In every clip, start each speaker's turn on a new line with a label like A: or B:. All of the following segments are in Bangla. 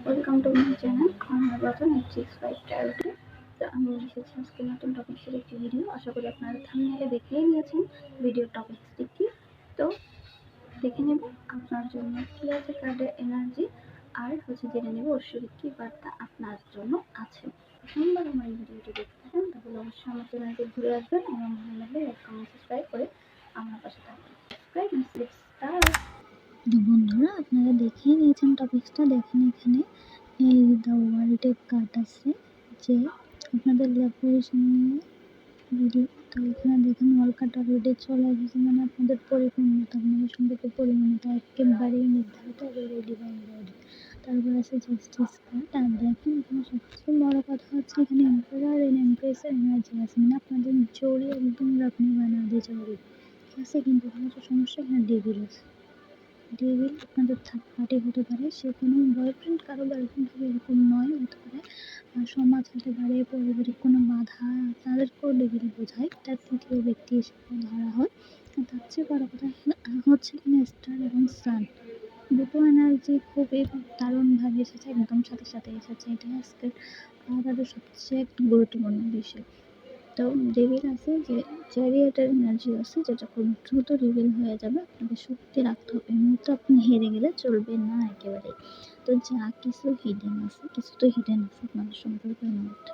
A: ওয়েলকাম টু মাই চ্যানেল আমার বাজন 865 ট্রাভেল। তো আমি এসেছি আজকে নতুন টপিক্সের একটি ভিডিও। আশা করি আপনারা থাম্বনেইলে দেখেই নিয়েছেন ভিডিওর টপিক্সটি কি। তো দেখে নেব আপনার জন্য কি আছে কার্ডের এনার্জি, আর জেনে নেব ঐশ্বরিক কি বার্তা আপনার জন্য আছে। প্রথমবার আমার এই ভিডিওটি দেখতে থাকেন তাহলে অবশ্যই আমার চ্যানেলটি ঘুরে আসবেন এবং ভালো লাগলে লাইক কমেন্ট সাবস্ক্রাইব করে আমার পাশে থাকবেন।
B: তো বন্ধুরা, আপনারা দেখেই নিয়েছেন টপিক্সটা। দেখেন এখানে এই দ্য ওয়ার্ল্ডের কার্ড আছে যে আপনাদের ল্যাবরেশন নিয়ে ভিডিও। তো এখানে দেখেন ওয়াল কার্ড অলরেডি চলে এসেছে, মানে আপনাদের পরিপূর্ণতা, আপনাদের সম্পর্কে পরিপূর্ণতা একেবারেই নির্ধারিত হবে রেডি বাই রেডি। তারপর আছে জাস্টিস কার্ড। আর দেখেন এখানে সবচেয়ে বড় কথা হচ্ছে এখানে এম্পারার এন্ড এমপ্রেসের এনার্জি আছে, মানে আপনাদের জড়ি একদম আপনি বানা দিয়ে জড়ি, ঠিক আছে। কিন্তু এখানে তো সমস্যা, এখানে ডেভিল আছে। ডেভিল আপনাদের থার্ড পার্টি হতে পারে, সে কোনো বয়ফ্রেন্ড কারো গার্লফ্রেন্ড হবে এরকম নয়, হতে পারে সমাজ হতে পারে, পারিবারিক কোনো বাধা, তাদেরকেও ডেভিল বোঝায়। তার তৃতীয় ব্যক্তি হিসেবে ধরা হয়। তার চেয়ে বড় কথা হচ্ছে এখানে স্টার এবং সান দুটো এনার্জি খুবই দারুণভাবে এসেছে, একদম সাথে সাথে এসেছে। এটাই আজকের তাদের সবচেয়ে গুরুত্বপূর্ণ বিষয়। তো ডেভিল আছে যে চ্যারিয়টের এনার্জি আছে, যেটা খুব দ্রুত রিভিল হয়ে যাবে। আপনাকে শক্তি রাখতে হবে, এই মুহূর্তে আপনি হেরে গেলে চলবে না একেবারেই। তো যা কিছু হিডেন আছে, কিছু তো হিডেন আছে আপনাদের সম্পর্কের মধ্যে,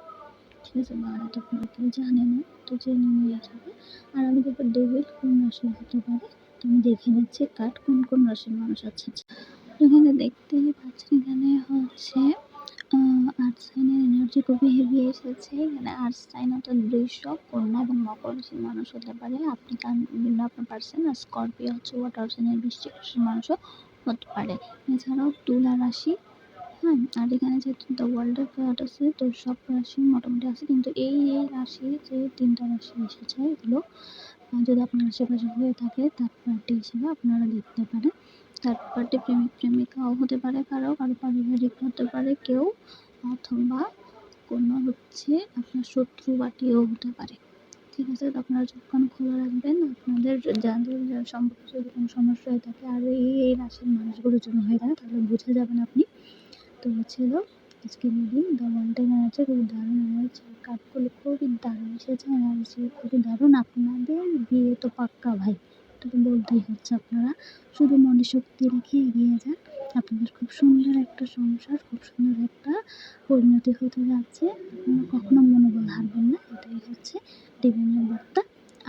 B: ঠিক আছে, বা এটা আপনারা কেউ জানে না, তো জেনে নিয়ে যাবে। আর আমি দেখবো ডেভিল কোন রাশির হতে পারে। তো আমি দেখে নিচ্ছি কার্ড কোন কোন রাশির মানুষ আছে। এখানে দেখতেই পাচ্ছেন, এখানে হচ্ছে আর্থ সাইনের এনার্জি খুবই হেভি এসেছে। এখানে আর্থ সাইন অর্থাৎ বৃষভ, কন্যা এবং মকর রাশির মানুষ হতে পারে আপনি, কারণ বিভিন্ন আপনার পার্সন। আর স্করপিও হচ্ছে ওয়াটার সাইনের বৃশ্চিক রাশির মানুষও হতে পারে। এছাড়াও তুলা রাশি, হ্যাঁ। আর এখানে যেহেতু দ্য ওয়ার্ল্ডের কার্ড আছে, তো সব রাশি মোটামুটি আছে, কিন্তু এই রাশি যে তিনটা রাশি এসেছে, এগুলো যদি আপনার আশেপাশে হয়ে থাকে থার্ড পার্টি হিসেবে আপনারা দেখতে পারেন। থার্ড পার্টি প্রেমিক প্রেমিকাও হতে পারে, কারো পারিবারিক হতে পারে কেউ, অথবা কোনো আপনার শত্রু পার্টিও হতে পারে, ঠিক আছে। তো আপনারা চোখ খোলা রাখবেন, আপনাদের যাদের সম্পর্কে যদি কোনো সমস্যা হয়ে থাকে আর এই রাশির মানুষগুলোর জন্য হয়ে থাকে, তাহলে বুঝে যাবেন আপনি। তো ছিল আজকে রিডিং দ্য ওয়ার্ল্ডের এনার্জি, খুবই দারুণ এনার্জি। কার্ডগুলো খুবই দারুণ এসেছে, এনার্জি খুবই দারুণ। আপনাদের বিয়ে তো পাক্কা ভাই, এটা তো বলতেই হচ্ছে। আপনারা শুধু মনে শক্তি রেখে এগিয়ে যান, আপনাদের খুব সুন্দর একটা সংসার, খুব সুন্দর একটা পরিণতি হতে যাচ্ছে। আপনারা কখনো মনোবল হারবেন না, এটাই হচ্ছে ডিভাইনের বার্তা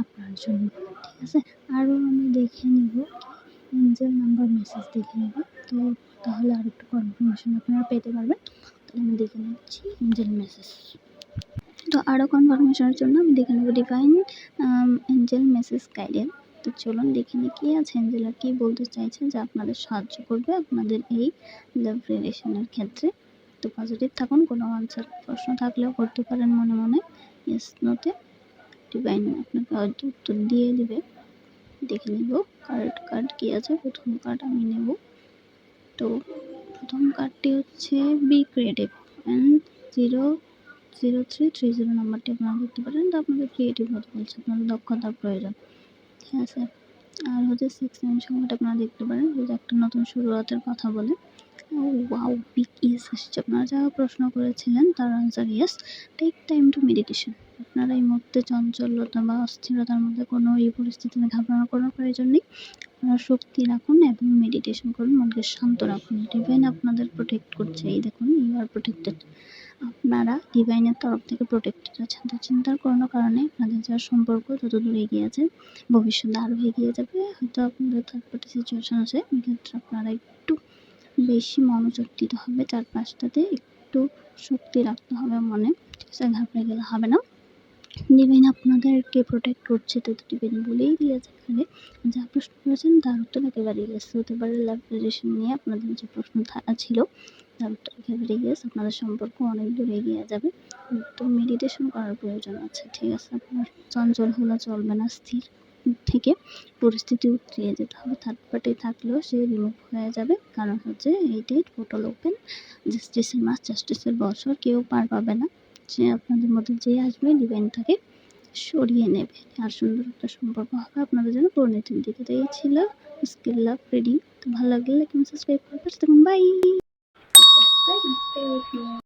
B: আপনার জন্য, ঠিক আছে। আরও আমি দেখে নিব এঞ্জেল নাম্বার মেসেজ দেখে নেব, তো তাহলে আর একটু কনফার্মেশন আপনারা পেতে পারবেন। তাহলে আমি দেখে নিচ্ছি এঞ্জেল মেসেজ। তো আরও কনফার্মেশনের জন্য আমি দেখে নেব ডিভাইন এঞ্জেল মেসেজ গাইডেন্স। তো চলুন দেখে নিই কী আছে, এঞ্জেল আর কী বলতে চাইছে যে আপনাদের সাহায্য করবে আপনাদের এই লাভ রিলেশনের ক্ষেত্রে। তো পজিটিভ থাকুন, কোনো আনসার প্রশ্ন থাকলেও করতে পারেন মনে মনে, ইয়েস নোতে। ডিভাইন আপনাকে হয়তো উত্তর দিয়ে দেবে। দেখে নিব কার্ড কী আছে। প্রথম কার্ড আমি নেব। তো প্রথম কার্ডটি হচ্ছে বি ক্রিয়েটিভ অ্যান্ড 00330 নাম্বারটি আপনারা দেখতে পারেন। তো আপনাদের ক্রিয়েটিভ হতে বলছে, আপনাদের দক্ষতার প্রয়োজন, ঠিক আছে। আর হচ্ছে 6 সংখ্যাটা আপনারা দেখতে পারেন, যদি একটা নতুন শুরুয়াতের কথা বলে। ওয়াও, বিগ ইয়েস আসছে। আপনারা যা প্রশ্ন করেছিলেন তার answer yes. Take time to meditation. আপনারা এই মুহূর্তে চঞ্চলতা বা অস্থিরতার মধ্যে কোনো এই পরিস্থিতিতে ঘাবড়ানোর কোনো প্রয়োজন নেই। আপনারা শক্তি রাখুন এবং মেডিটেশন করুন, মনকে শান্ত রাখুন। ডিভাইন আপনাদের প্রোটেক্ট করছে, এই দেখুন, ইউ আর প্রোটেক্টেড। আপনারা ডিভাইনের তরফ থেকে প্রোটেক্টেড আছেন। তো চিন্তার কোনো কারণে আপনাদের যার সম্পর্ক তত দূর এগিয়ে আছে, ভবিষ্যতে আরও এগিয়ে যাবে। হয়তো আপনাদের থার্ড পার্টি সিচুয়েশন আছে, এক্ষেত্রে আপনারা একটু বেশি মনোযোগ দিতে হবে, চারপাশটাতে একটু শক্তি রাখতে হবে মনে, ঠিক আছে। ঘাবড়ে গেলে হবে না। ডিভাইন আপনাদেরকে প্রোটেক্ট করছে, তো ডিভাইন বলেই দিয়েছে এখানে। যা প্রশ্ন করেছেন তার উত্তর একেবারে ইয়েস হতে পারে। লাভ রিলেশন নিয়ে আপনাদের যে প্রশ্ন ছিল তার উত্তর একেবারে ইয়েস। আপনাদের সম্পর্ক অনেক দূর এগিয়ে যাবে। তো মেডিটেশন করার প্রয়োজন আছে, ঠিক আছে। আপনার চঞ্চল হলে চলবে না, স্থির থেকে পরিস্থিতি উতরিয়ে যেতে হবে। থার্ড পার্টি থাকলেও সে রিমুভ হয়ে যাবে, কারণ হচ্ছে এইটাই টোটাল ওপেন। জাস্টিসের মাস, জাস্টিসের বছর, কেউ পার পাবে না। যে আপনাদের মধ্যে যে আসবে ডিভাইন তাকে সরিয়ে নেবে, আর সুন্দর একটা সম্পর্ক হবে আপনাদের জন্য পরিণতির দিকে। তো এই ছিল স্কিল লাভ রিডিং। তো ভালো লাগলে লাইক এবং সাবস্ক্রাইব করবেন। By.
A: subscribe and stay with me.